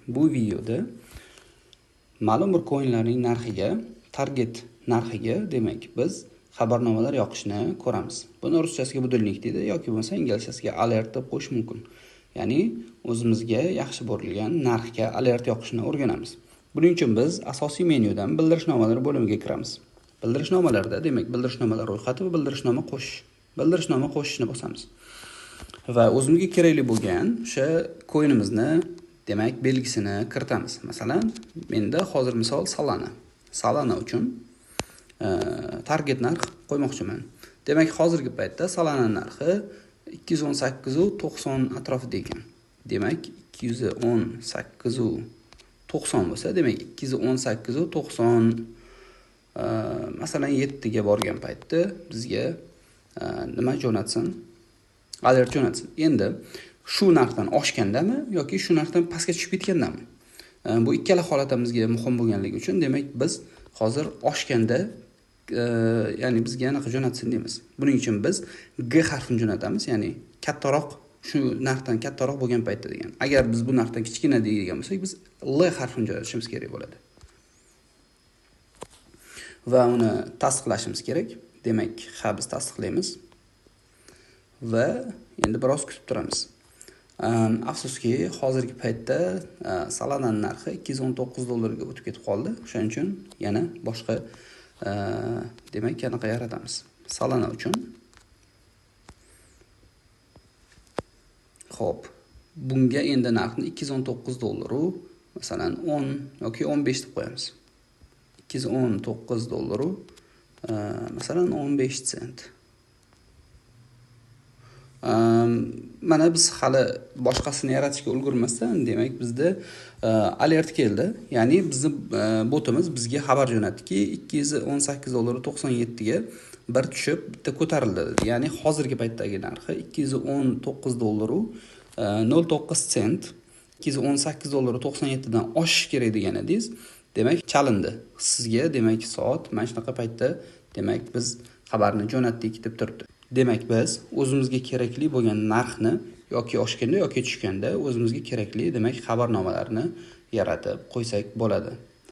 Bu videoda ma'lum bir coinlarning narxiga, target narxiga, demak, biz xabarnomalar yoqishni ko'ramiz. Buni ruschasiga budilnik deydi yoki bo'lmasa inglizchasiga alert deb qo'yish mumkin. Ya'ni o'zimizga yaxshi bo'rilgan narxga alert yoqishni o'rganamiz. Buning uchun biz asosiy menyudan bildirishnomalar bo'limiga kiramiz. Bildirishnomalarda, demak, bildirishnomalar ro'yxati va bildirishnoma qo'shish. Bildirishnoma qo'shishni bosamiz. Va o'zimizga kerakli bo'lgan o'sha coinimizni, demak, belgisini kiritamiz. Masalan, menda hozir misol Solana uchun target narx qo'ymoqchiman. Demak, hozirgi paytda Solana narxi 218.90 atrofida ekan. Demak, 218.90 bo'lsa, demak 218.90 masalan 7 ga borgan paytda bizga nima jo'natsin? Alert jo'natsin. Endi shu narxdan oshgandami yoki shu narxdan pastga tushib ketgandami? Bu ikkala holatimizga muhim bo'lganligi uchun, demak, biz hozir oshganda ya'ni bizga anaqa jo'natsin deymiz. Buning uchun biz G harfini jo'natamiz, ya'ni kattaroq, shu narxdan kattaroq bo'lgan paytda degan. Agar biz bu narxdan kichkina deydigan bo'lsak, biz L harfini jo'natishimiz kerak bo'ladi. Va uni tasdiqlashimiz kerak. Demak, biz tasdiqlaymiz. Va endi biroz kutib turamiz. Afsuski, hozirgi paytda Solana narxi $219 ga o'tib ketib qoldi. Shuning uchun yana boshqa demak, anaqa yaratamiz. Solana uchun. Xo'p, bunga endi narxni $219 masalan 10 yoki 15 deb qo'yamiz. $219 masalan 15 sent. Mana biz hali boshqasini yaratishga ulgurmasdan, demak, bizda alert keldi. Ya'ni bizning botimiz bizga xabar jo'natdiki, $218.97 ga bir tushib, bitta ko'tarildi dedi. Ya'ni hozirgi paytdagi narxi $219.09 sent. $218.97 dan oshish kerak degan edingiz. Demak, chalindi. Sizga, demak, soat mana shunaqa paytda, demak, biz xabarni jo'natdik deb turibdi. Demak, biz o'zimizga kerakli bo'lgan narxni yoki oshganda yoki tushganda o'zimizga kerakli, demak, xabarnomalarni yaratib qo'ysak bo'ladi.